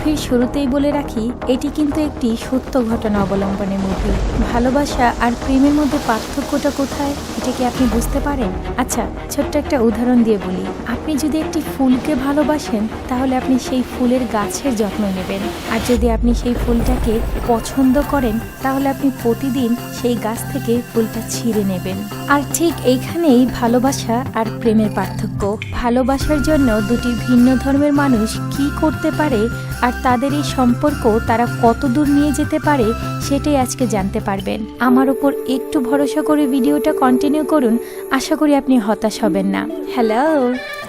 মুভির শুরুতেই বলে রাখি, এটি কিন্তু একটি সত্য ঘটনা অবলম্বনে মুভি। ভালোবাসা আর প্রেমের মধ্যে পার্থক্যটা কোথায়, এটা কি আপনি বুঝতে পারেন? আচ্ছা, ছোট্ট একটা উদাহরণ দিয়ে বলি। আপনি যদি একটি ফুলকে ভালোবাসেন, তাহলে আপনি সেই ফুলের গাছের যত্ন নেবেন। আর যদি আপনি সেই ফুলটাকে পছন্দ করেন, তাহলে আপনি প্রতিদিন সেই গাছ থেকে ফুলটা ছিঁড়ে নেবেন। আর ঠিক এইখানেই ভালোবাসা আর প্রেমের পার্থক্য। ভালোবাসার জন্য দুটি ভিন্ন ধর্মের মানুষ কি করতে পারে আর তাদের এই সম্পর্ক তারা কত দূর নিয়ে যেতে পারে, সেটাই আজকে জানতে পারবেন। আমার উপর একটু ভরসা করে ভিডিওটা কন্টিনিউ করুন, আশা করি আপনি হতাশ হবেন না। হ্যালো,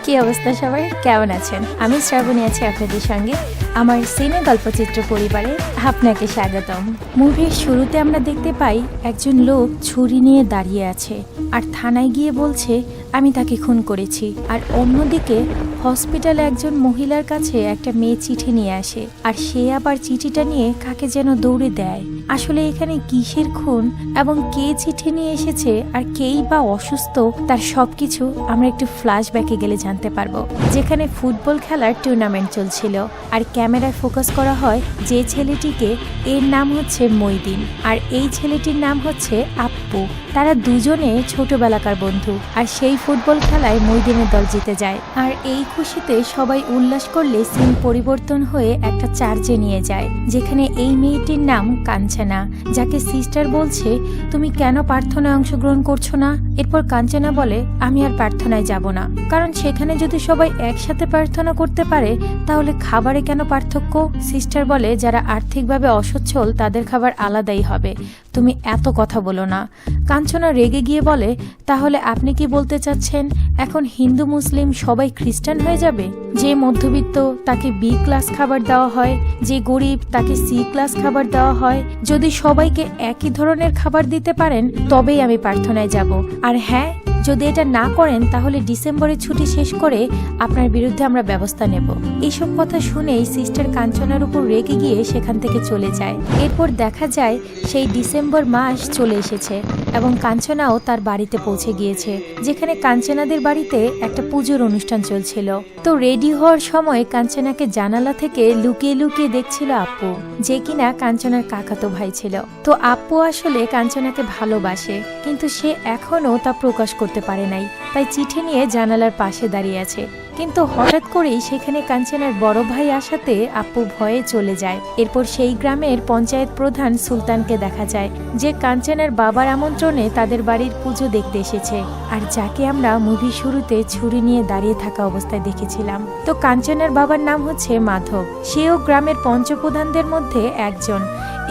কি অবস্থা সবাই, কেমন আছেন? আমি শ্রাবণী আছি আপনাদের সঙ্গে আমার সিনে গল্পচিত্র পরিবারে। আপনাকে স্বাগতম। মুভির শুরুতে আমরা দেখতে পাই একজন লোক ছুরি নিয়ে দাঁড়িয়ে আছে আর থানায় গিয়ে বলছে আমি তাকে খুন করেছি। আর অন্যদিকে হসপিটালে একজন মহিলার কাছে একটা মেয়ে চিঠি নিয়ে আসে, আর সে আবার চিঠিটা নিয়ে কাকে যেন দৌড়ে দেয়। আসলে এখানে কিসের খুন এবং কে চিঠি নিয়ে এসেছে আর কেই বা অসুস্থ, তার সবকিছু আমরা একটু ফ্ল্যাশব্যাকে গেলে জানতে পারবো। যেখানে ফুটবল খেলার টুর্নামেন্ট চলছিল আর ক্যামেরায় ফোকাস করা হয় যে ছেলেটিকে, এর নাম হচ্ছে মইদিন আর এই ছেলেটির নাম হচ্ছে আপ্পু। তারা দুজনে ছোটবেলাকার বন্ধু, আর সেই ফুটবল খেলায় মইদিনের দল জিতে যায়। আর এই খুশিতে সবাই উল্লাস করলে সিন পরিবর্তন হয়ে একটা চার্চে নিয়ে যায়, যেখানে এই মেয়েটির নাম কাঞ্চনা, যাকে সিস্টার বলছে তুমি কেন প্রার্থনায় অংশগ্রহণ করছো না। এরপর কাঞ্চনা বলে আমি আর প্রার্থনায় যাব না, কারণ সেখানে যদি সবাই একসাথে প্রার্থনা করতে পারে তাহলে খাবারে কেন পার্থক্য। সিস্টার বলে যারা আর্থিকভাবে অসচ্ছল তাদের খাবার আলাদাই হবে, তুমি এত কথা বলো না। কাঞ্চনা রেগে গিয়ে বলে তাহলে আপনি কি বলতে চাচ্ছেন এখন হিন্দু মুসলিম সবাই খ্রিস্টান হয়ে যাবে? যে মধ্যবিত্ত তাকে বি ক্লাস খাবার দেওয়া হয়, যে গরিব তাকে সি ক্লাস খাবার দেওয়া হয়। যদি সবাইকে একই ধরনের খাবার দিতে পারেন তবেই আমি প্রার্থনায় যাব। আর হ্যাঁ, যদি এটা না করেন তাহলে ডিসেম্বরের ছুটি শেষ করে আপনার বিরুদ্ধে আমরা ব্যবস্থা নেব। এইসব কথা শুনেই সিস্টার কাঞ্চনার উপর রেগে গিয়ে সেখান থেকে চলে যায়। এরপর দেখা যায় সেই ডিসেম্বর মাস চলে এসেছে এবং কাঞ্চনাও তার বাড়িতে পৌঁছে গিয়েছে, যেখানে কাঞ্চনাদের বাড়িতে একটা পুজোর অনুষ্ঠান চলছিল। তো রেডি হওয়ার সময় কাঞ্চনাকে জানালা থেকে লুকিয়ে লুকিয়ে দেখছিল আপ্পু, যে কিনা কাঞ্চনার কাকাতো ভাই ছিল। তো আপ্পু আসলে কাঞ্চনাকে ভালোবাসে, কিন্তু সে এখনো তা প্রকাশ করতে পারে নাই, তাই চিঠি নিয়ে জানালার পাশে দাঁড়িয়ে আছে। কিন্তু হঠাৎ করেই সেখানে কাঞ্চনার বড় ভাই আসাতে আপ্পু ভয়ে চলে যায়। এরপর সেই গ্রামের পঞ্চায়েত প্রধান সুলতানকে দেখা যায়, যে কাঞ্চনার বাবার আমন্ত্রণে তাদের বাড়ির পুজো দেখতে এসেছে, আর যাকে আমরা মুভি শুরুতে ছুরি নিয়ে দাঁড়িয়ে থাকা অবস্থায় দেখেছিলাম। তো কাঞ্চনার বাবার নাম হচ্ছে মাধব, সেও গ্রামের পঞ্চপ্রধানদের মধ্যে একজন।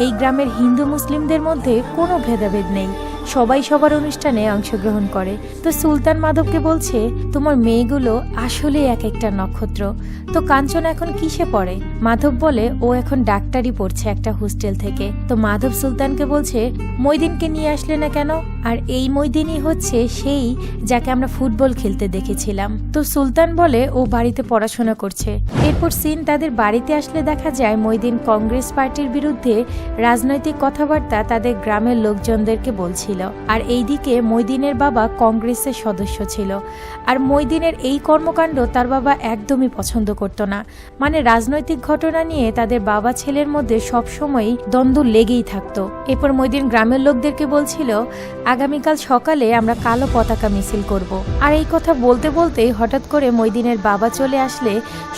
এই গ্রামের হিন্দু মুসলিমদের মধ্যে কোনো ভেদাভেদ নেই, সবাই সবার অনুষ্ঠানে অংশগ্রহণ করে। তো সুলতান মাধবকে বলছে তোমার মেয়েগুলো আসলে এক একটা নক্ষত্র। তো কাঞ্চনা এখন কিসে পড়ে? মাধব বলে ও এখন ডাক্তারি পড়ছে একটা হোস্টেল থেকে। তো মাধব সুলতানকে বলছে মইদিনকে নিয়ে আসলে না কেন? আর এই মইদিনই হচ্ছে সেই যাকে আমরা ফুটবল খেলতে দেখেছিলাম। তো সুলতান বলে ও বাড়িতে পড়াশোনা করছে। এরপর সিন তাদের বাড়িতে আসলে দেখা যায় মইদিন কংগ্রেস পার্টির বিরুদ্ধে রাজনৈতিক কথাবার্তা তাদের গ্রামের লোকজনদেরকে বলছিল। আর এইদিকে মইদিনের বাবা কংগ্রেসের সদস্য ছিল, আর মইদিনের এই কর্মকাণ্ড তার বাবা একদমই পছন্দ করত না। মানে রাজনৈতিক ঘটনা নিয়ে তাদের বাবা ছেলের মধ্যে সবসময়ই দ্বন্দ্ব লেগেই থাকতো। এরপর মইদিন গ্রামের লোকদেরকে বলছিল আগামীকাল সকালে আমরা কালো পতাকা মিছিল করব। আর এই কথা বলতে বলতেই হঠাৎ করে মইদিনের বাবা চলে আসলে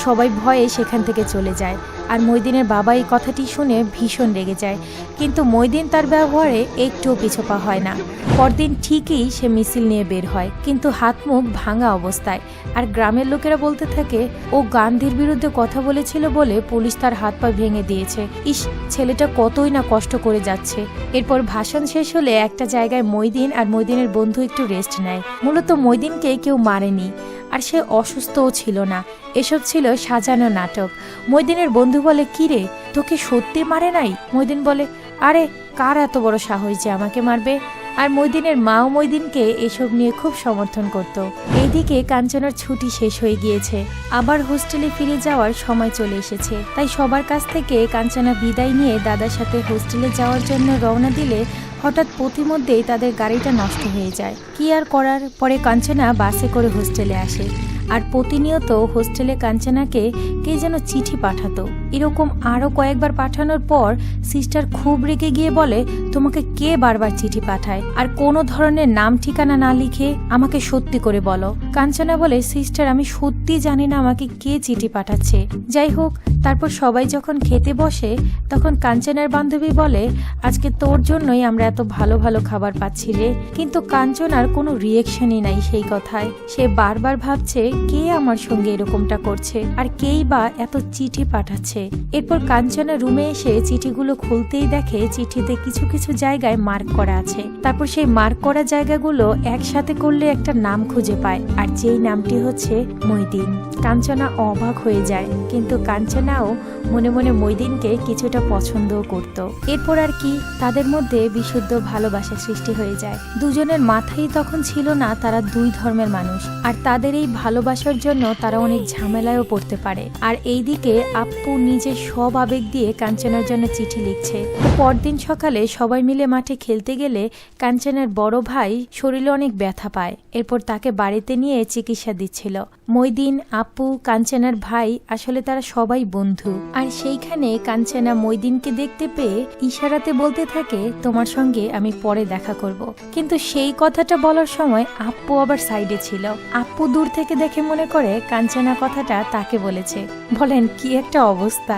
সবাই ভয়ে সেখান থেকে চলে যায়। আর মইদিনের বাবা এই কথাটি শুনে ভীষণ রেগে যায়, কিন্তু মইদিন তার ব্যবহারে একটুও পিছপা হয় না। পরদিন ঠিকই সে মিছিল নিয়ে বের হয়, কিন্তু হাত মুখ ভাঙা অবস্থায়। আর গ্রামের লোকেরা বলতে থাকে ও গান্ধীর বিরুদ্ধে কথা বলেছিল বলে পুলিশ তার হাত পা ভেঙে দিয়েছে। ইস, ছেলেটা কতই না কষ্ট করে যাচ্ছে। এরপর ভাষণ শেষ হলে একটা জায়গায় মইদিন আর মইদিনের বন্ধু একটু রেস্ট নেয়। মূলত মইদিনকে কেউ মারেনি, আর সে অসুস্থও ছিল না, এসব ছিল সাজানো নাটক। মইদিনের বন্ধু বলে কিরে, তোকে সত্যি মারে নাই? মইদিন বলে আরে কার এত বড় সাহস যে আমাকে মারবে। আর মইদিনের মাও মইদিনকে এসব নিয়ে খুব সমর্থন করত। এইদিকে কাঞ্চনার ছুটি শেষ হয়ে গিয়েছে, আবার হোস্টেলে ফিরে যাওয়ার সময় চলে এসেছে। তাই সবার কাছ থেকে কাঞ্চনা বিদায় নিয়ে দাদার সাথে হোস্টেলে যাওয়ার জন্য রওনা দিলে হঠাৎ পথিমধ্যেই তাদের গাড়িটা নষ্ট হয়ে যায়। কি আর করার, পরে কাঞ্চনা বাসে করে হোস্টেলে আসে। আর প্রতিনিয়ত হোস্টেলে কাঞ্চনাকে কে যেন চিঠি পাঠাতো। এরকম আরো কয়েকবার পাঠানোর পর সিস্টার খুব রেগে গিয়ে বলে, তোমাকে কে বারবার চিঠি পাঠায়, আর কোনো ধরনের নাম ঠিকানা না লিখে আমাকে সত্যি করে বলো। কাঞ্চনা বলে, সিস্টার আমি সত্যি জানি না আমাকে কে চিঠি পাঠাচ্ছে। যাই হোক, তারপর সবাই যখন খেতে বসে তখন কাঞ্চনার বান্ধবী বলে, আজকে তোর জন্যই আমরা এত ভালো ভালো খাবার পাচ্ছি রে। কিন্তু কাঞ্চনার কোনো রিয়েকশনই নাই সেই কথায়। সে বারবার ভাবছে কে আমার সঙ্গে এরকমটা করছে, আর কেই বা এত চিঠি পাঠাচ্ছে। এরপর কাঞ্চনা রুমে এসে চিঠিগুলো খুলতেই দেখে চিঠিতে কিছু কিছু জায়গায় মার্ক করা আছে। তারপর সেই মার্ক করা জায়গাগুলো একসাথে করলে একটা নাম খুঁজে পায়, আর যেই নামটি হচ্ছে মইদিন। কাঞ্চনা অবাক হয়ে যায়, কিন্তু কাঞ্চনাও মনে মনে মইদিনকে কিছুটা পছন্দও করত। এরপর আর কি, তাদের মধ্যে বিশুদ্ধ ভালোবাসা সৃষ্টি হয়ে যায়। দুজনের মাথায় তখন ছিল না তারা দুই ধর্মের মানুষ, আর তাদের এই ভালোবাসার জন্য তারা অনেক ঝামেলায়ও পড়তে পারে। আর এইদিকে আপু নিজের সব আবেগ দিয়ে কাঞ্চনার জন্য চিঠি লিখছে। পরদিন সকালে সবাই মিলে মাঠে খেলতে গেলে কাঞ্চনার বড় ভাই শরীরে অনেক ব্যথা পায়। এরপর তাকে বাড়িতে নিয়ে চিকিৎসা দিচ্ছিল। মইদিন, আপু, কাঞ্চনার ভাই আসলে তারা সবাই বন্ধু। আর সেইখানে কাঞ্চনা মইদিনকে দেখতে পেয়ে ইশারাতে বলতে থাকে, তোমার সঙ্গে আমি পরে দেখা করব। কিন্তু সেই কথাটা বলার সময় আপু আবার সাইডে ছিল। আপু দূর থেকে দেখে মনে করে কাঞ্চনা কথাটা তাকে বলেছে। বলেন কি একটা অবস্থা!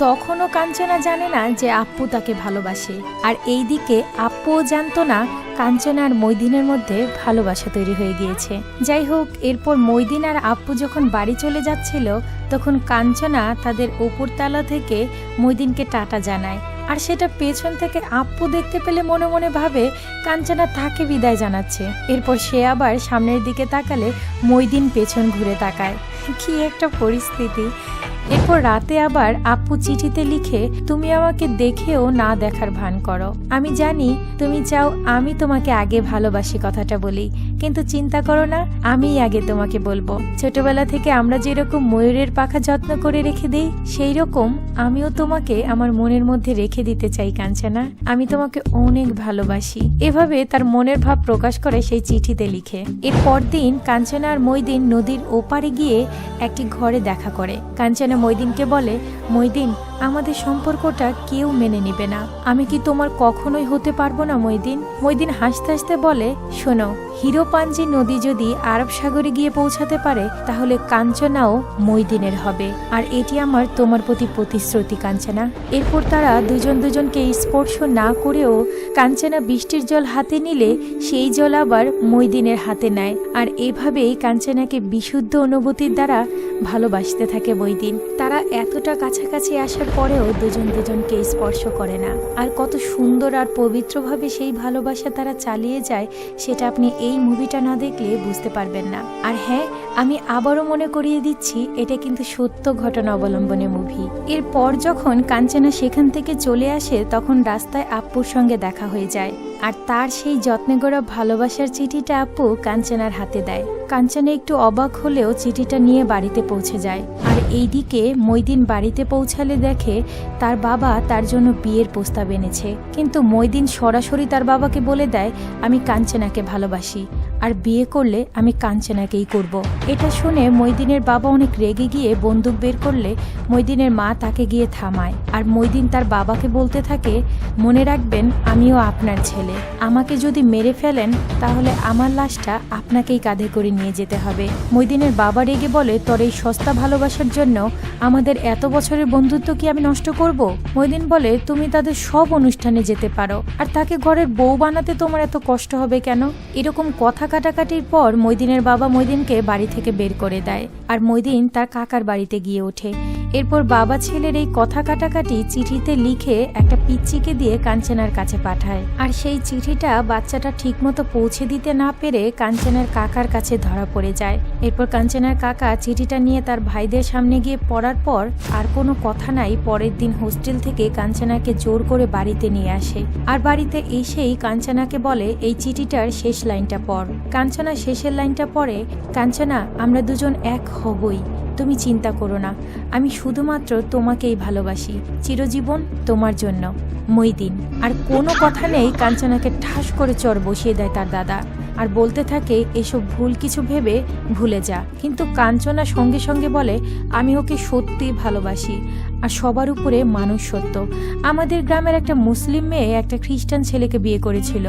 তখনও কাঞ্চনা জানে না যে আপু তাকে ভালোবাসে, আর এইদিকে আপুও জানতো না কাঞ্চনা আর মইদিনের মধ্যে ভালোবাসা তৈরি হয়ে গিয়েছে। যাই হোক, এরপর মইদিন আর আপু যখন বাড়ি চলে যাচ্ছিল তখন কাঞ্চনা তাদের উপরতলা থেকে মইদিনকে টাটা জানায়, আর সেটা পেছন থেকে আপু দেখতে পেলে মনে মনে ভাবে কাঞ্চনা তাকে বিদায় জানাচ্ছে। এরপর সে আবার সামনের দিকে তাকালে মইদিন পেছন ঘুরে তাকায়। কি একটা পরিস্থিতি! এরপর রাতে আবার আপু চিঠিতে লিখে, তুমি আমাকে দেখেও না দেখার ভান করো। আমি জানি তুমি চাও আমি তোমাকে আগে ভালোবাসি কথাটা বলি, কিন্তু চিন্তা করো না, আমিই আগে তোমাকে বলবো। ছোটবেলা থেকে আমরা যেরকম ময়ূরের পাখা যত্ন করে রেখে দিই, সেই রকম আমিও তোমাকে আমার মনের মধ্যে রেখে দিতে চাই কাঞ্চনা। আমি তোমাকে অনেক ভালোবাসি। এভাবে তার মনের ভাব প্রকাশ করে সেই চিঠিতে লিখে। এর পরদিন কাঞ্চনা আর মইদিন নদীর ওপারে গিয়ে একটি ঘরে দেখা করে। কাঞ্চনা মইদিনকে বলে, মইদিন, আমাদের সম্পর্কটা কেউ মেনে নিবে না। আমি কি তোমার কখনোই হতে পারবো না মইদিন? মইদিন হাসতে হাসতে বলে, শোনো, হিরো পাঞ্জি নদী যদি আরব সাগরে গিয়ে পৌঁছাতে পারে তাহলে কাঞ্চনাও মইদিনের হবে, আর এটি আমার তোমার প্রতি প্রতিশ্রুতি কাঞ্চনা। এরপর তারা দুজন দুজনকে স্পর্শ না করেও কাঞ্চনা বৃষ্টির জল হাতে নিলে সেই জল আবার মইদিনের হাতে নেয়, আর এভাবেই কাঞ্চনাকে বিশুদ্ধ অনুভূতির দ্বারা ভালোবাসতে থাকে মইদিন। তারা এতটা কাছাকাছি আসার পরেও দুজন দুজনকে স্পর্শ করে না। আর কত সুন্দর আর পবিত্রভাবে সেই ভালোবাসা তারা চালিয়ে যায় সেটা আপনি এই মুভিটা না দেখলে বুঝতে পারবেন না। আর হ্যাঁ, আমি আবারও মনে করিয়ে দিচ্ছি, এটা কিন্তু সত্য ঘটনা অবলম্বনে মুভি। এরপর যখন কাঞ্চনা সেখান থেকে চলে আসে তখন রাস্তায় আপ্পুর সঙ্গে দেখা হয়ে যায়, আর তার সেই যত্নে গড়া ভালোবাসার চিঠিটা আপু কাঞ্চনার হাতে দেয়। কাঞ্চনা একটু অবাক হলেও চিঠিটা নিয়ে বাড়িতে পৌঁছে যায়। আর এইদিকে মইদিন বাড়িতে পৌঁছালে দেখে তার বাবা তার জন্য বিয়ের প্রস্তাব এনেছে, কিন্তু মইদিন সরাসরি তার বাবাকে বলে দেয়, আমি কাঞ্চনাকে ভালোবাসি, আর বিয়ে করলে আমি কাঞ্চনাকেই করব। এটা শুনে মইদিনের বাবা অনেক রেগে গিয়ে বন্দুক বের করলে মইদিনের মা তাকে গিয়ে থামায়। আর মইদিন তার বাবাকে বলতে থাকে, মনে রাখবেন আমিও আপনার ছেলে, আমাকে যদি মেরে ফেলেন তাহলে আমার লাশটা আপনাকেই কাঁধে করে নিয়ে যেতে হবে। মইদিনের বাবা রেগে বলে, তোর এই সস্তা ভালোবাসার জন্য আমাদের এত বছরের বন্ধুত্ব কি আমি নষ্ট করব? মইদিন বলে, তুমি তাদের সব অনুষ্ঠানে যেতে পারো, আর তাকে ঘরের বউ বানাতে তোমার এত কষ্ট হবে কেন? এরকম কথা কাটাকাটির পর মইদিনের বাবা মইদিনকে বাড়ি থেকে বের করে দেয়, আর মইদিন তার কাকার বাড়িতে গিয়ে ওঠে। এরপর বাবা ছেলের এই কথা কাটাকাটি চিঠিতে লিখে একটা পিচ্চিকে দিয়ে কাঞ্চনার কাছে পাঠায়, আর সেই চিঠিটা বাচ্চাটা ঠিকমতো পৌঁছে দিতে না পেরে কাঞ্চনার কাকার কাছে ধরা পড়ে যায়। এরপর কাঞ্চনার কাকা চিঠিটা নিয়ে তার ভাইদের সামনে গিয়ে পড়ার পর আর কোনো কথা নাই, পরের দিন হোস্টেল থেকে কাঞ্চনাকে জোর করে বাড়িতে নিয়ে আসে। আর বাড়িতে এসেই কাঞ্চনাকে বলে, এই চিঠিটার শেষ লাইনটা পড়। কাঞ্চনা শেষের লাইনটা পড়ে, কাঞ্চনা, আমরা দুজন এক হবই, তুমি চিন্তা করো না, আমি শুধুমাত্র তোমাকেই ভালোবাসি, চিরজীবন তোমার জন্য, মইদিন। আর কোনো কথা নেই, কাঞ্চনাকে ঠাস করে চর বসিয়ে দেয় তার দাদা আর বলতে থাকে এসব ভুল কিছু ভেবে ভুলে যা। কিন্তু কাঞ্চনা সঙ্গে সঙ্গে বলে আমি ওকে সত্যিই ভালোবাসি, আর সবার উপরে মানুষ সত্য। আমাদের গ্রামের একটা মুসলিম মেয়ে একটা খ্রিস্টান ছেলেকে বিয়ে করেছিল,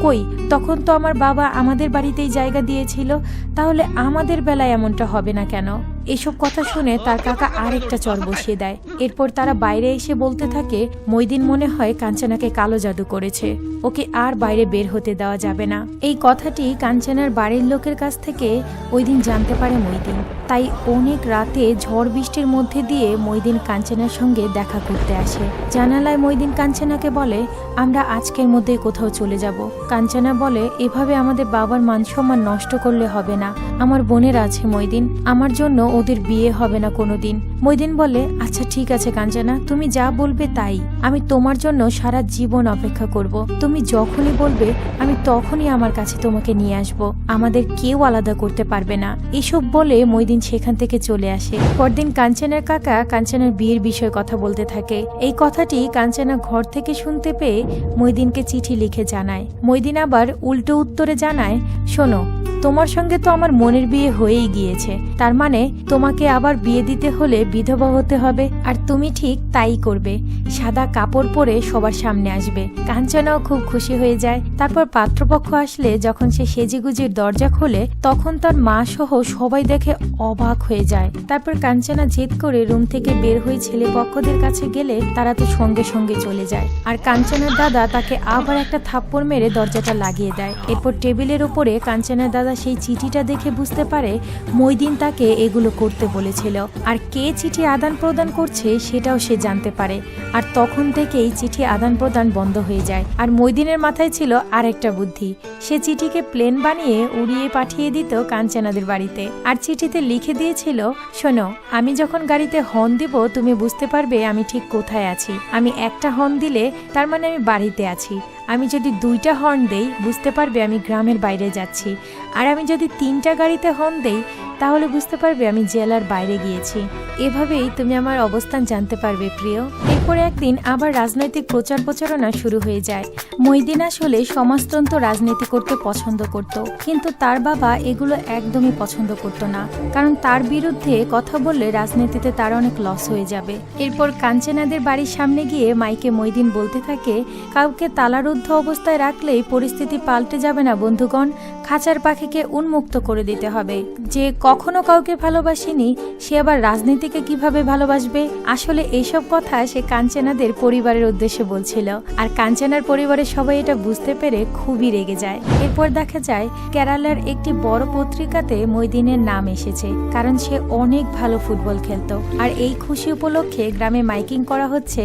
কই তখন তো আমার বাবা আমাদের বাড়িতেই জায়গা দিয়েছিল, তাহলে আমাদের বেলায় এমনটা হবে না কেন? এসব কথা শুনে তার কাকা আরেকটা চর বসিয়ে দেয়। এরপর তারা বাইরে এসে বলতে থাকে মইদিন মনে হয় কাঞ্চনাকে কালো জাদু করেছে, ওকে আর বাইরে বের হতে দেওয়া যাবে না। এই কথাটি কাঞ্চনার বাড়ির লোকের কাছ থেকে ওই দিন জানতে পারে মইদিন। তাই অনেক রাতে ঝড় বৃষ্টির মধ্যে দিয়ে মইদিন কাঞ্চনার সঙ্গে দেখা করতে আসে। জানালায় মইদিন কাঞ্চনাকে বলে আমরা আজকের মধ্যেই কোথাও চলে যাব। কাঞ্চনা বলে এভাবে আমাদের বাবার মান সম্মান নষ্ট করলে হবে না, আমার বোনেরা আছে মইদিন, আমার জন্য ওদের বিয়ে হবে না কোনোদিন। মইদিন বলে আচ্ছা ঠিক আছে কাঞ্চনা, তুমি যা বলবে তাই, আমি তোমার জন্য সারা জীবন অপেক্ষা করব, তুমি যখনই বলবে আমি তখনই আমার কাছে তোমাকে নিয়ে আসব, আমাদের কেউ আলাদা করতে পারবে না। এসব বলে মইদিন সেখান থেকে চলে আসে। পরদিন কাঞ্চনার কাকা কাঞ্চনার বিয়ের বিষয়ে কথা বলতে থাকে। এই কথাটি কাঞ্চনা ঘর থেকে শুনতে পেয়ে মইদিনকে চিঠি লিখে জানায়। মইদিন আবার উল্টো উত্তরে জানায় শোনো, তোমার সঙ্গে তো আমার মনের বিয়ে হয়েই গিয়েছে, তার মানে তোমাকে আবার বিয়ে দিতে হলে বিধবা হতে হবে, আর তুমি ঠিক তাই করবে, সাদা কাপড় পরে সবার সামনে আসবে। কাঞ্চনাও খুব খুশি হয়ে যায়। তারপর পাত্রপক্ষ আসলে যখন সে সেজেগুজির দরজা খোলে তখন তার মা সহ সবাই দেখে অবাক হয়ে যায়। তারপর কাঞ্চনা জেদ করে রুম থেকে বের হয়ে ছেলে পক্ষদের কাছে গেলে তারা তো সঙ্গে সঙ্গে চলে যায়, আর কাঞ্চনার দাদা তাকে আবার একটা থাপ্পড় মেরে দরজাটা লাগিয়ে দেয়। এরপর টেবিলের উপরে কাঞ্চনার দাদা সেই চিঠিটা দেখে বুঝতে পারে মইদিন তাকে এগুলো করতে বলেছিল, আর কে চিঠি আদান প্রদান করছে সেটাও সে জানতে পারে। আর তখন থেকেই চিঠি আদান প্রদান বন্ধ হয়ে যায়। আর মইদিনের মাথায় ছিল আরেকটা বুদ্ধি, সে চিঠিকে প্লেন বানিয়ে উড়িয়ে পাঠিয়ে দিত কাঞ্চনাদের বাড়িতে। আর চিঠিতে লিখে দিয়েছিল শোনো, আমি যখন গাড়িতে হর্ন দিব তুমি বুঝতে পারবে আমি ঠিক কোথায় আছি, আমি একটা হর্ন দিলে তার মানে আমি বাড়িতে আছি, আমি যদি 2টা হর্ন দেই বুঝতে পারবে আমি গ্রামের বাইরে যাচ্ছি, আর আমি যদি 3টা গাড়িতে হর্ন দেই তাহলে বুঝতে পারবে আমি জেলার বাইরে গিয়েছি। এভাবেই তুমি আমার অবস্থান জানতে পারবে প্রিয়। এরপরে একদিন আবার রাজনৈতিক প্রচার প্রচারণা শুরু হয়ে যায়। মইদিন আসলে সমাজতন্ত্র রাজনীতি করতে পছন্দ করত, কিন্তু তার বাবা এগুলো একদমই পছন্দ করত না, কারণ তার বিরুদ্ধে কথা বললে রাজনীতিতে তার অনেক লস হয়ে যাবে। এরপর কাঞ্চনাদের বাড়ির সামনে গিয়ে মাইকে মইদিন বলতে থাকে কাউকে তালারুদ্ধ অবস্থায় রাখলেই পরিস্থিতি পাল্টে যাবে না বন্ধুগণ, খাঁচার পাখিকে উন্মুক্ত করে দিতে হবে। যে কখনো কাউকে ভালোবাসেনি সে আবার রাজনীতিকে কিভাবে ভালোবাসবে? আসলে এইসব কথা সে কাঞ্চনাদের পরিবারের উদ্দেশ্যে বলছিল, আর কাঞ্চনার পরিবারের সবাই এটা বুঝতে পেরে খুবই রেগে যায়। এরপর দেখা যায় কেরালার একটি বড় পত্রিকাতে মইদিনের নাম এসেছে, কারণ সে অনেক ভালো ফুটবল খেলতো। আর এই খুশি উপলক্ষে গ্রামে মাইকিং করা হচ্ছে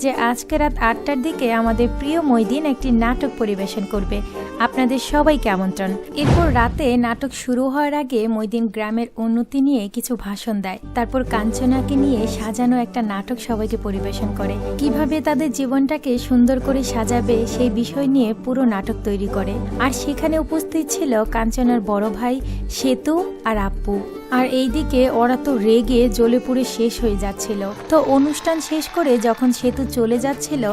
যে আজকে রাত 8টার দিকে আমাদের প্রিয় মইদিন একটি নাটক পরিবেশন করবে, আপনাদের সবাইকে আমন্ত্রণ। এরপর রাতে নাটক শুরু হওয়ার আগে মইদিন গ্রামের উন্নতি নিয়ে কিছু ভাষণ দেয়। তারপর কাঞ্চনাকে নিয়ে সাজানো একটা নাটক সবাইকে পরিবেশন করে, কিভাবে তাদের জীবনটাকে সুন্দর করে সাজাবে সেই বিষয় নিয়ে পুরো নাটক তৈরি করে। আর সেখানে উপস্থিত ছিল কাঞ্চনার বড় ভাই সেতু আর আপ্পু। আর এইদিকে ওরা তো রেগে জ্বলে পুড়ে শেষ হয়ে যাচ্ছিল। তো অনুষ্ঠান শেষ করে যখন সেতু চলে যাচ্ছিল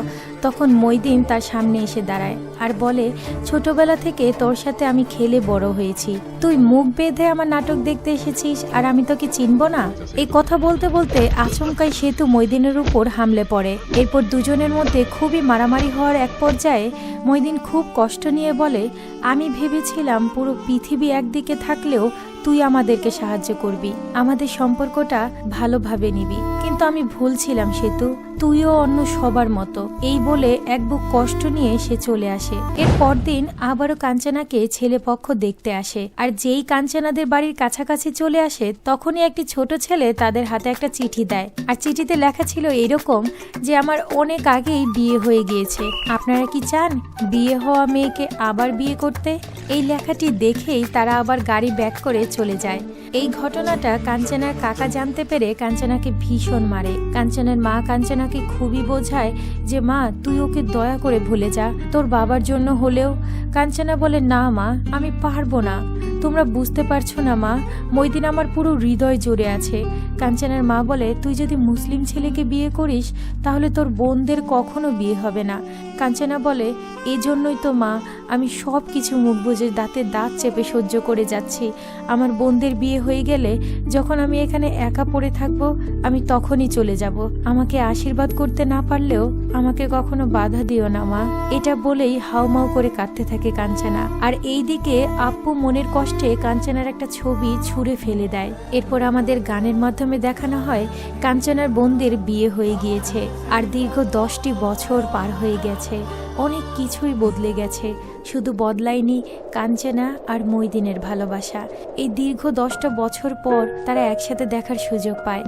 তখন মইদিন তার সামনে এসে দাঁড়ায় আর বলে ছোটবেলা থেকে তোর সাথে আমি খেলে বড় হয়েছি, তুই মুখ বেঁধে আমার নাটক দেখতে এসেছিস আর আমি তোকে চিনব না? এই কথা বলতে বলতে আচমকাই সেতু মইদিনের উপর হামলে পড়ে। এরপর দুজনের মধ্যে খুবই মারামারি হওয়ার এক পর্যায়ে মইদিন খুব কষ্ট নিয়ে বলে আমি ভেবেছিলাম পুরো পৃথিবী একদিকে থাকলেও তুই আমাদেরকে সাহায্য করবি, আমাদের সম্পর্কটা ভালোভাবে নিবি, কিন্তু আমি ভুল ছিলাম সেতু, তুইও অন্য সবার মতো। এই বলে এক বুক কষ্ট নিয়ে সে চলে আসে। এর পরদিন আবারও কাঞ্চনাকে ছেলে পক্ষ দেখতে আসে, আর যেই কাঞ্চনাদের বাড়ির কাছাকাছি চলে আসে তখনই একটি ছোট ছেলে তাদের হাতে একটা চিঠি দেয়। আর চিঠিতে লেখা ছিল এরকম যে আমার অনেক আগেই বিয়ে হয়ে গিয়েছে, আপনারা কি চান বিয়ে হওয়া মেয়েকে আবার বিয়ে করতে? এই লেখাটি দেখেই তারা আবার গাড়ি ব্যাক করে চলে যায়। এই ঘটনাটা কাঞ্চনার কাকা জানতে পেরে কাঞ্চনাকে ভীষণ মারে। কাঞ্চনার মা কাঞ্চনাকে খুবই বোঝায় যে মা তুই ওকে দয়া করে ভুলে যা, তোর বাবার জন্য হলেও। কাঞ্চনা বলে না মা, আমি পারবো না, তোমরা বুঝতে পারছো না মা, মইদিন আমার পুরো হৃদয় জুড়ে আছে, কাঞ্চনার মা বলে, তুই যদি মুসলিম ছেলেকে বিয়ে করিস তাহলে তোর বোনদের কখনো বিয়ে হবে না। কাঞ্চনা বলে, এজন্যই তো মা আমি সব কিছু মুখ বুজে দাঁতে দাঁত চেপে সহ্য করে যাচ্ছি। আমার বোনদের বিয়ে হয়ে গেলে যখন আমি এখানে একা পড়ে থাকবো আমি তখনই চলে যাব। আমাকে আশীর্বাদ করতে না পারলেও আমাকে কখনো বাধা দিও না মা। এটা বলেই হাউমাউ করে কাঁদতে থাকে কাঞ্চনা। আর এইদিকে আপ্পু মনের কষ্টে কাঞ্চনার একটা ছবি ছুঁড়ে ফেলে দেয়। এরপর আমাদের গানের মাধ্যমে দেখানো হয় কাঞ্চনার বোনদের বিয়ে হয়ে গিয়েছে আর দীর্ঘ 10টি বছর পার হয়ে গেছে। অনেক কিছুই বদলে গেছে, শুধু বদলায়নি কাঞ্চনা আর মইদিনের ভালোবাসা। এই দীর্ঘ 10টা বছর পর তারা একসাথে দেখার সুযোগ পায়।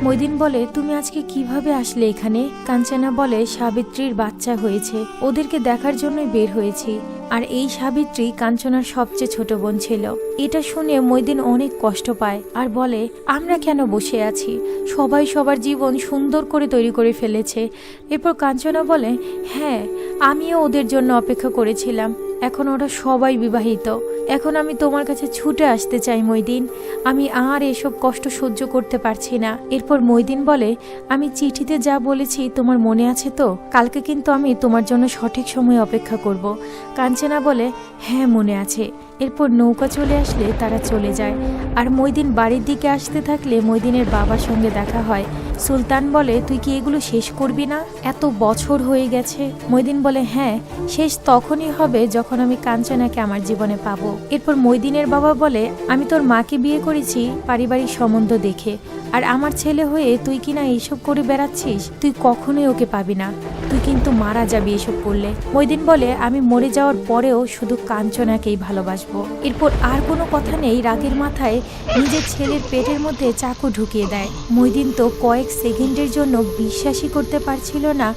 মইদিন বলে, তুমি আজকে কিভাবে আসলে এখানে? কাঞ্চনা বলে, সাবিত্রীর বাচ্চা হয়েছে, ওদেরকে দেখার জন্যই বের হয়েছি। আর এই সাবিত্রী কাঞ্চনার সবচেয়ে ছোট বোন ছিল। এটা শুনে মইদিন অনেক কষ্ট পায় আর বলে, আমরা কেন বসে আছি? সবাই সবার জীবন সুন্দর করে তৈরি করে ফেলেছে। এরপর কাঞ্চনা বলে, হ্যাঁ আমিও ওদের জন্য অপেক্ষা করেছিলাম, এখন ওরা সবাই বিবাহিত। এখন আমি তোমার কাছে ছুটে আসতে চাই মইদিন, আমি আর এসব কষ্ট সহ্য করতে পারছি না। এরপর মইদিন বলে, আমি চিঠিতে যা বলেছি তোমার মনে আছে তো? কালকে কিন্তু আমি তোমার জন্য সঠিক সময় অপেক্ষা করব। কাঞ্চনা বলে, হ্যাঁ মনে আছে। এরপর নৌকা চলে আসলে তারা চলে যায়। আর মইদিন বাড়ির দিকে আসতে থাকলে মইদিনের বাবার সঙ্গে দেখা হয়। সুলতান বলে, তুই কি এগুলো শেষ করবি না? এত বছর হয়ে গেছে। মইদিন বলে, হ্যাঁ শেষ তখনই হবে যখন আমি কাঞ্চনাকে আমার জীবনে পাবো। এরপর মইদিনের বাবা বলে, আমি তোর মাকে বিয়ে করেছি পারিবারিক সম্বন্ধ দেখে, আর আমার ছেলে হয়ে তুই কিনা এইসব করে বেড়াচ্ছিস, তুই কখনোই ওকে পাবি না, তুই কিন্তু মারা যাবি এসব করলে। মইদিন বলে, আমি মরে যাওয়ার পরেও শুধু কাঞ্চনাকেই ভালোবাসবো। এরপর আর কোনো কথা নেই, রাগের মাথায় নিজের ছেলের পেটের মধ্যে চাকু ঢুকিয়ে দেয়। মইদিন তো কয়েক সেকেন্ডের জন্য বিশ্বাসই করতে পারছিল না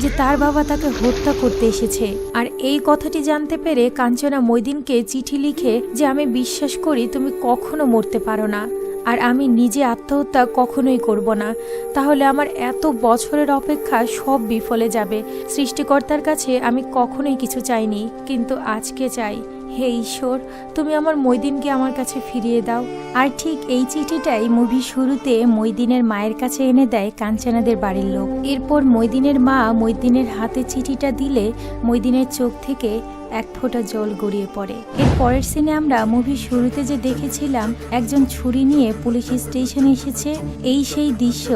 যে তার বাবা তাকে হত্যা করতে এসেছে। আর এই কথাটি জানতে পেরে কাঞ্চনা মইদিনকে চিঠি লিখে যে, আমি বিশ্বাস করি তুমি কখনো মরতে পারো না, আর আমি নিজে আত্মহত্যা কখনোই করব না, তাহলে আমার এত বছরের অপেক্ষা সব বিফলে যাবে। সৃষ্টিকর্তার কাছে আমি কখনোই কিছু চাইনি, কিন্তু আজকে চাই, হে ঈশ্বর তুমি আমার মইদিনকে আমার কাছে ফিরিয়ে দাও। আর ঠিক এই চিঠিটাই মুভির শুরুতে মইদিনের মায়ের কাছে এনে দেয় কাঞ্চনাদের বাড়ির লোক। এরপর মইদিনের মা মইদিনের হাতে চিঠিটা দিলে মইদিনের চোখ থেকে এক ফোঁটা জল গড়িয়ে পড়ে। এর পরের সিনে আমরা মুভির শুরুতে যে দেখেছিলাম একজন ছুরি নিয়ে পুলিশ স্টেশনে এসেছে, এই সেই দৃশ্য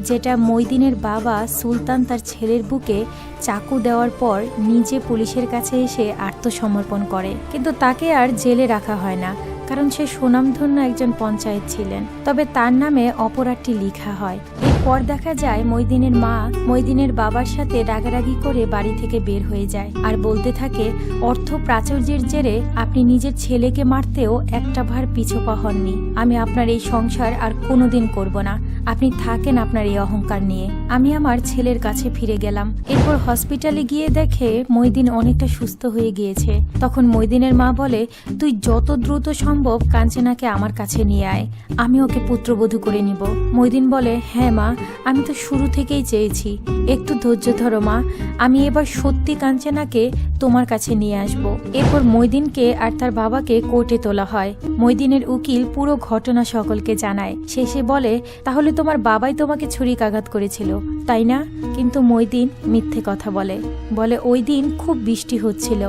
যেটা মইদিনের বাবা সুলতান তার ছেলের বুকে চাকু দেওয়ার পর নিজে পুলিশের কাছে এসে আত্মসমর্পণ করে। কিন্তু তাকে আর জেলে রাখা হয় না, কারণ সে সুনামধন্য একজন পঞ্চায়েত ছিলেন, তবে তার নামে অপরাধটি লেখা হয়। এরপর দেখা যায় মইদিনের মা মইদিনের বাবার সাথে রাগারাগি করে বাড়ি থেকে বের হয়ে যায় আর বলতে থাকে, অর্থ প্রাচুর্যের জেরে আপনি নিজের ছেলেকে মারতেও একটা ভার পিছপা হননি। আমি আপনার এই সংসার আর কোনোদিন করব না, আপনি থাকেন আপনার এই অহংকার নিয়ে। আমি আমার ছেলের কাছে ফিরে গেলাম। এরপর হসপিটালে গিয়ে দেখে মইদিন অনেকটা সুস্থ হয়ে গিয়েছে। তখন মইদিনের মা বলে, তুই যত দ্রুত সম্ভব কাঞ্চনাকে আমার কাছে নিয়ে আয়, আমি ওকে পুত্রবধূ করে নিব। মইদিন বলে, হ্যাঁ মা, আমি তো শুরু থেকেই চেয়েছি, একটু ধৈর্য ধরো মা, আমি এবার সত্যি কাঞ্চনাকে তোমার কাছে নিয়ে আসব। এরপর মইদিনকে আর তার বাবাকে কোর্টে তোলা হয়। মইদিনের উকিল পুরো ঘটনা সকলকে জানায়। শেষে বলে, তাহলে তোমার বাবাই তোমাকে ছুরিকাঘাত করেছিল, তাই না? কিন্তু মইদিন মিথ্যে কথা বলে। ওই দিন খুব বৃষ্টি হচ্ছিল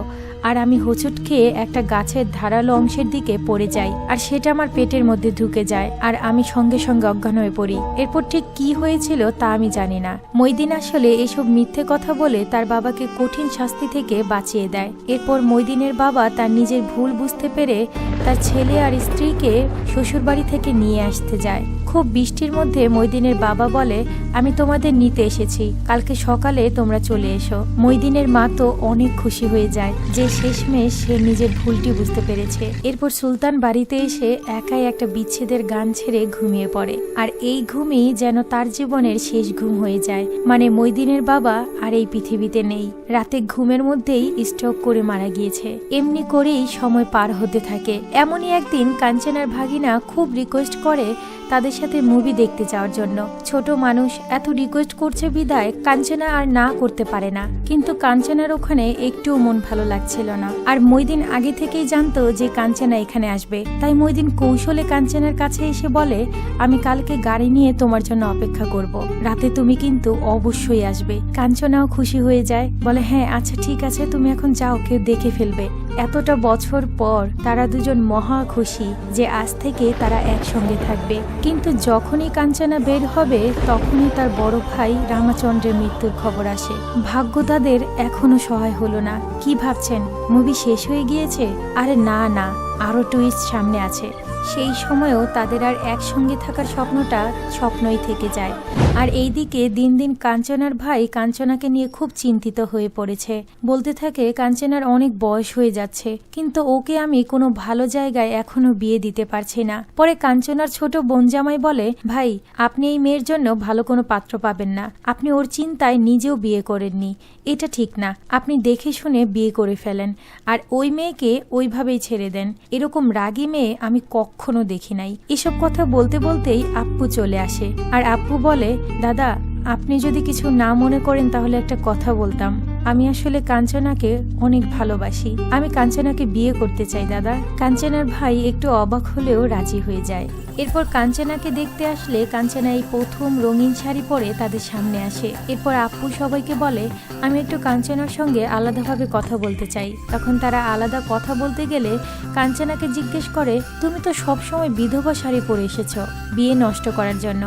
আর আমি হোঁচট খেয়ে একটা গাছের ধারালো অংশের দিকে পড়ে যাই, আর সেটা আমার পেটের মধ্যে ঢুকে যায় আর আমি সঙ্গে সঙ্গে অজ্ঞান হয়ে পড়ি। এরপর ঠিক কি হয়েছিল তা আমি জানি না। মইদিন আসলে এসব মিথ্যে কথা বলে তার বাবাকে কঠিন শাস্তি থেকে বাঁচিয়ে দেয়। এরপর মইদিনের বাবা তার নিজের ভুল বুঝতে পেরে তার ছেলে আর স্ত্রীকে শ্বশুরবাড়ি থেকে নিয়ে আসতে যায়। খুব বৃষ্টির মধ্যে মইদিনের বাবা বলে, আমি তোমাদের নিতে এসেছি, কালকে সকালে তোমরা চলে এসো। মইদিনের মা তো অনেক খুশি হয়ে যায় যে শেষমেশ সে নিজের ভুলটি বুঝতে পেরেছে। এরপর সুলতান বাড়িতে এসে একাই একটা বিচ্ছেদের গান ছেড়ে ঘুমিয়ে পড়ে, আর এই ঘুমই যেন তার জীবনের শেষ ঘুম হয়ে যায়। মানে মইদিনের বাবা আর এই পৃথিবীতে নেই, রাতে ঘুমের মধ্যেই স্ট্রোক করে মারা গিয়েছে। এমনি করেই সময় পার হতে থাকে। এমনই একদিন কাঞ্চনার ভাগিনা খুব রিকোয়েস্ট করে তাদের সাথে মুভি দেখতে যাওয়ার জন্য। ছোট মানুষ এত রিকোয়েস্ট করছে বিদায় কাঞ্চনা আর না করতে পারে না। কিন্তু কাঞ্চনার ওখানে একটুও মন ভালো লাগছিল না, আর মইদিন আগে থেকেই জানতো যে কাঞ্চনা এখানে আসবে। তাই মইদিন কৌশলে কাঞ্চনার কাছে এসে বলে, আমি কালকে গাড়ি নিয়ে তোমার জন্য অপেক্ষা করব, রাতে তুমি কিন্তু অবশ্যই আসবে। কাঞ্চনাও খুশি হয়ে যায়, বলে হ্যাঁ আচ্ছা ঠিক আছে, তুমি এখন যাও, কেউ দেখে ফেলবে। এতটা বছর পর তারা দুজন মহা খুশি যে আজ থেকে তারা একসঙ্গে থাকবে। কিন্তু যখনই কাঞ্চনা বের হবে তখনই তার বড় ভাই রামাচন্দ্রের মৃত্যুর খবর আসে। ভাগ্য তাদের এখনো সহায় হলো না। কি ভাবছেন মুভি শেষ হয়ে গিয়েছে? আরে না না, আরো টুইস্ট সামনে আছে। সেই সময়েও তাদের আর একসঙ্গে থাকার স্বপ্নটা স্বপ্নই থেকে যায়। আর এইদিকে দিন দিন কাঞ্চনার ভাই কাঞ্চনাকে নিয়ে খুব চিন্তিত হয়ে পড়েছে। বলতে থাকে কাঞ্চনার অনেক বয়স হয়ে যাচ্ছে, কিন্তু ওকে আমি কোনো ভালো জায়গায় এখনো বিয়ে দিতে পারছি না। পরে কাঞ্চনার ছোট বোন জামাই বলে, ভাই আপনি এই মেয়ের জন্য ভালো কোনো পাত্র পাবেন না, আপনি ওর চিন্তায় নিজেও বিয়ে করেননি, এটা ঠিক না, আপনি দেখে শুনে বিয়ে করে ফেলেন আর ওই মেয়েকে ওইভাবেই ছেড়ে দেন। এরকম রাগী মেয়ে আমি কখনো দেখি নাই। এসব কথা বলতে বলতেই আপ্পু চলে আসে, আর আপ্পু বলে, দাদা আপনি যদি কিছু না মনে করেন তাহলে একটা কথা বলতাম। আমি আসলে কাঞ্চনাকে অনেক ভালোবাসি, আমি কাঞ্চনাকে বিয়ে করতে চাই দাদা। কাঞ্চনার ভাই একটু অবাক হলেও রাজি হয়ে যায়। এরপর কাঞ্চনাকে দেখতে আসলে কাঞ্চনা এই প্রথম রঙিন শাড়ি পরে তাদের সামনে আসে। এরপর আপ্পু সবাইকে বলে, আমি একটু কাঞ্চনার সঙ্গে আলাদাভাবে কথা বলতে চাই। তখন তারা আলাদা কথা বলতে গেলে কাঞ্চনাকে জিজ্ঞেস করে, তুমি তো সবসময় বিধবা শাড়ি পরে এসেছ বিয়ে নষ্ট করার জন্য,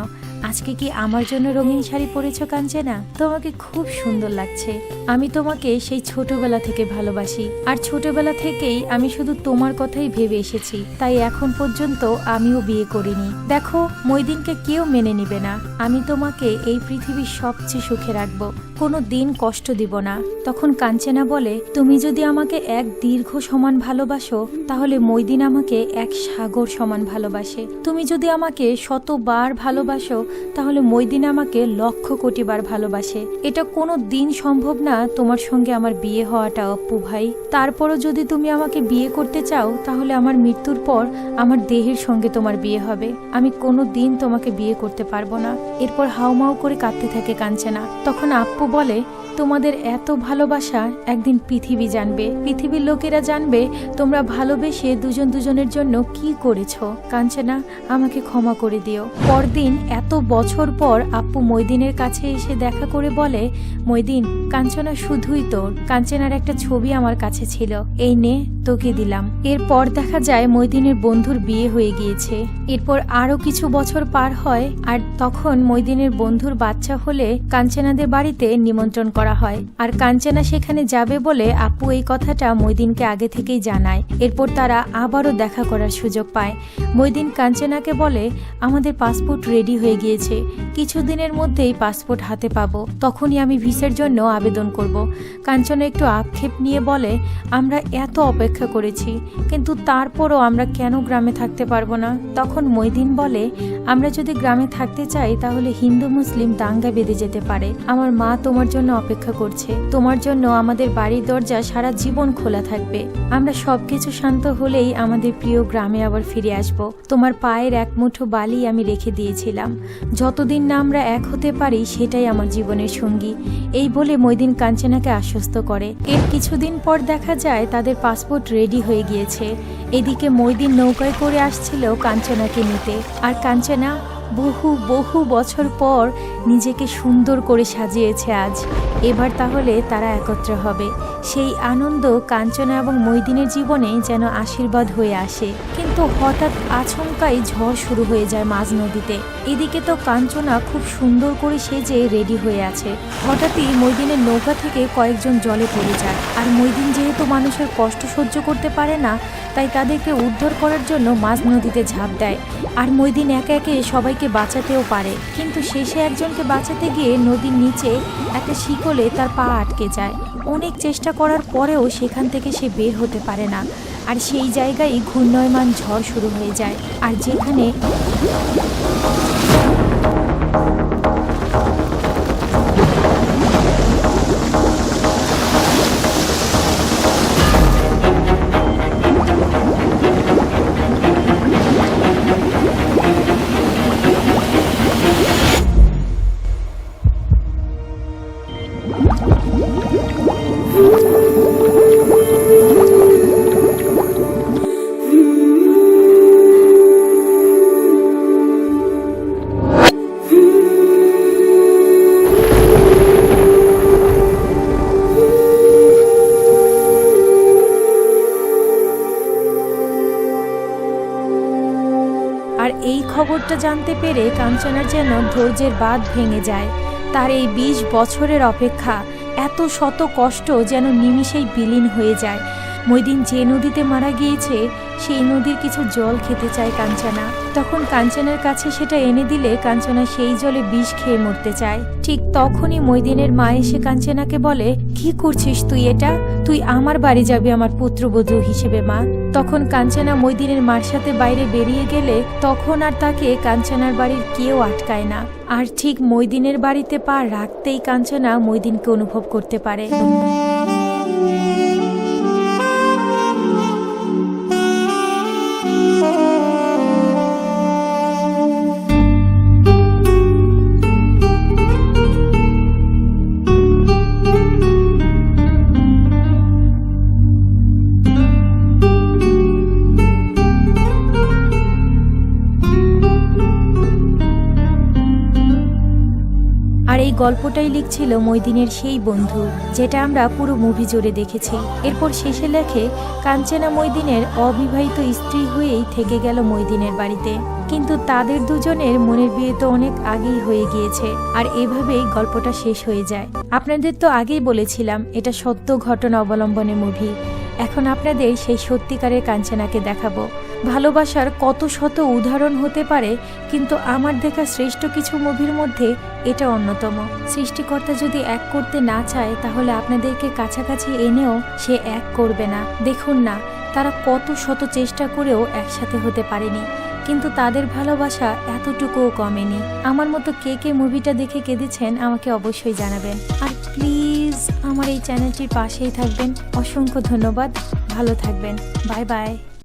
আজকে কি আমার জন্য রঙিন শাড়ি পরেছ কাঞ্চনা? তোমাকে খুব সুন্দর লাগছে। আমি তোমাকে সেই ছোটবেলা থেকে ভালোবাসি, আর ছোটবেলা থেকেই আমি শুধু তোমার কথাই ভেবে এসেছি, তাই এখন পর্যন্ত আমিও বিয়ে করিনি। দেখো মইদিনকে কেউ মেনে নিবে না, আমি তোমাকে এই পৃথিবীর সবচেয়ে সুখে রাখবো, কোনো দিন কষ্ট দিব না। তখন কাঞ্চনা বলে, তুমি যদি আমাকে এক দীর্ঘ সমান ভালোবাসো তাহলে মইদিন আমাকে এক সাগর সমান ভালোবাসে। তুমি যদি আমাকে শতবার ভালোবাসো তাহলে মইদিন আমাকে লক্ষ কোটি বার ভালোবাসে। এটা কোনো দিন সম্ভব না তোমার সঙ্গে আমার বিয়ে হওয়াটা অপ্পু ভাই। তারপরও যদি তুমি আমাকে বিয়ে করতে চাও তাহলে আমার মৃত্যুর পর আমার দেহের সঙ্গে তোমার বিয়ে হবে, আমি কোনো দিন তোমাকে বিয়ে করতে পারবো না। এরপর হাউমাউ করে কাঁদতে থাকে কাঞ্চনা। তখন আপ্পু বলে, তোমাদের এত ভালোবাসা একদিন পৃথিবী জানবে, পৃথিবীর লোকেরা জানবে তোমরা ভালোবেসে দুজন দুজনের জন্য কি করেছো। কাঞ্চনা আমাকে ক্ষমা করে দিও। পরদিন এত বছর পর আপ্পু মইদিনের কাছে এসে দেখা করে বলে, মইদিন কাঞ্চনা শুধুই তোর। কাঞ্চনার একটা ছবি আমার কাছে ছিল, এই নে তোকে দিলাম। এরপর দেখা যায় মইদিনের বন্ধুর বিয়ে হয়ে গিয়েছে। এরপর আরো কিছু বছর পার হয়, আর তখন মইদিনের বন্ধুর বাচ্চা হলে কাঞ্চনাদের বাড়িতে নিমন্ত্রণ করা হয়, আর কাঞ্চনা সেখানে যাবে বলে আপ্পু এই কথাটা মইদিনকে আগে থেকেই জানায়। এরপর তারা আবারও দেখা করার সুযোগ পায়। মইদিন কাঞ্চনাকে বলে, আমাদের পাসপোর্ট রেডি হয়ে গিয়েছে, কিছুদিনের মধ্যেই পাসপোর্ট হাতে পাবো, তখনই আমি ভিসার জন্য আবেদন করব। কাঞ্চনা একটু আক্ষেপ নিয়ে বলে, আমরা এত অপেক্ষা করেছি কিন্তু তারপরও আমরা কেন গ্রামে থাকতে পারবো না? তখন মইদিন বলে, আমরা যদি গ্রামে থাকতে চাই তাহলে হিন্দু মুসলিম দাঙ্গা বেঁধে যেতে পারে। আমার মা তোমার জন্য অপেক্ষা করছে, তোমার জন্য আমাদের বাড়ির দরজা সারা জীবন খোলা থাকবে। আমরা সবকিছু শান্ত হলেই আমাদের প্রিয় গ্রামে আবার ফিরে আসব। তোমার পায়ের এক মুঠো বালি আমি রেখে দিয়েছিলাম, যতদিন না আমরা এক হতে পারি সেটাই আমার জীবনের সঙ্গী। এই বলে মইদিন কাঞ্চনাকে আশ্বস্ত করে। এর কিছুদিন পর দেখা যায় তাদের পাসপোর্ট রেডি হয়ে গিয়েছে। এদিকে মইদিন নৌকায় করে আসছিল কাঞ্চনাকে নিতে, আর কাঞ্চনা বহু বহু বছর পর নিজেকে সুন্দর করে সাজিয়েছে আজ। এবার তাহলে তারা একত্র হবে। সেই আনন্দ কাঞ্চনা এবং মইদিনের জীবনে যেন আশীর্বাদ হয়ে আসে। কিন্তু হঠাৎ আচমকাই ঝড় শুরু হয়ে যায় মাঝ নদীতে। এদিকে তো কাঞ্চনা খুব সুন্দর করে সেজে রেডি হয়ে আছে। হঠাৎই মইদিনের নৌকা থেকে কয়েকজন জলে পড়ে যায়। আর মইদিন যেহেতু মানুষের কষ্ট সহ্য করতে পারে না, তাই তাদেরকে উদ্ধার করার জন্য মাঝ নদীতে ঝাঁপ দেয়। আর মইদিন একে একে সবাইকে বাঁচাতেও পারে, কিন্তু শেষে একজনকে বাঁচাতে গিয়ে নদীর নিচে একটা শিকলে তার পা আটকে যায়। অনেক চেষ্টা করার পরেও সেখান থেকে সে বের হতে পারে না। আর সেই জায়গায় ঘূর্ণয়মান ঝড় শুরু হয়ে যায়। আর যেখানে আর এই খবরটা জানতে পেরে কাঞ্চনার যেন ধৈর্যের বাঁধ ভেঙে যায়। তার এই 20 বছরের অপেক্ষা, এত শত কষ্ট যেন নিমিষেই বিলীন হয়ে যায়। মইদিন যে নদীতে মারা গিয়েছে সেই নদীর কিছু জল খেতে চায় কাঞ্চনা। তখন কাঞ্চনার কাছে সেটা এনে দিলে কাঞ্চনা সেই জলে বিষ খেয়ে মরতে চায়। ঠিক তখনই মইদিনের মা এসে কাঞ্চনাকে বলে, কি করছিস তুই এটা? তুই আমার বাড়ি যাবি আমার পুত্রবধূ হিসেবে মা। তখন কাঞ্চনা মইদিনের মার সাথে বাইরে বেরিয়ে গেলে তখন আর তাকে কাঞ্চনার বাড়ির কেউ আটকায় না। আর ঠিক মইদিনের বাড়িতে পা রাখতেই কাঞ্চনা মইদিনকে অনুভব করতে পারে। আর এই গল্পটাই লিখছিল মইদিনের সেই বন্ধু, যেটা আমরা পুরো মুভি জুড়ে দেখেছি। এরপর শেষে লেখে, কাঞ্চনা মইদিনের অবিবাহিত স্ত্রী হয়েই থেকে গেল মইদিনের বাড়িতে। কিন্তু তাদের দুজনের মনের বিয়ে তো অনেক আগেই হয়ে গিয়েছে। আর এভাবেই গল্পটা শেষ হয়ে যায়। আপনাদের তো আগেই বলেছিলাম এটা সত্য ঘটনা অবলম্বনে মুভি। এখন আপনাদের সেই সত্যিকারের কাঞ্চনাকে দেখাবো। ভালোবাসার কত শত উদাহরণ হতে পারে, কিন্তু আমার দেখা শ্রেষ্ঠ কিছু মুভির মধ্যে এটা অন্যতম। সৃষ্টিকর্তা যদি এক করতে না চায়, তাহলে আপনাদেরকে কাছাকাছি এনেও সে এক করবে না। দেখুন না, তারা কত শত চেষ্টা করেও একসাথে হতে পারেনি, কিন্তু তাদের ভালোবাসা এতটুকুও কমেনি। আমার মতো কে কে মুভিটা দেখে কেঁদেছেন আমাকে অবশ্যই জানাবেন। আর প্লিজ আমার এই চ্যানেলটির পাশেই থাকবেন। অসংখ্য ধন্যবাদ। ভালো থাকবেন। Bye bye.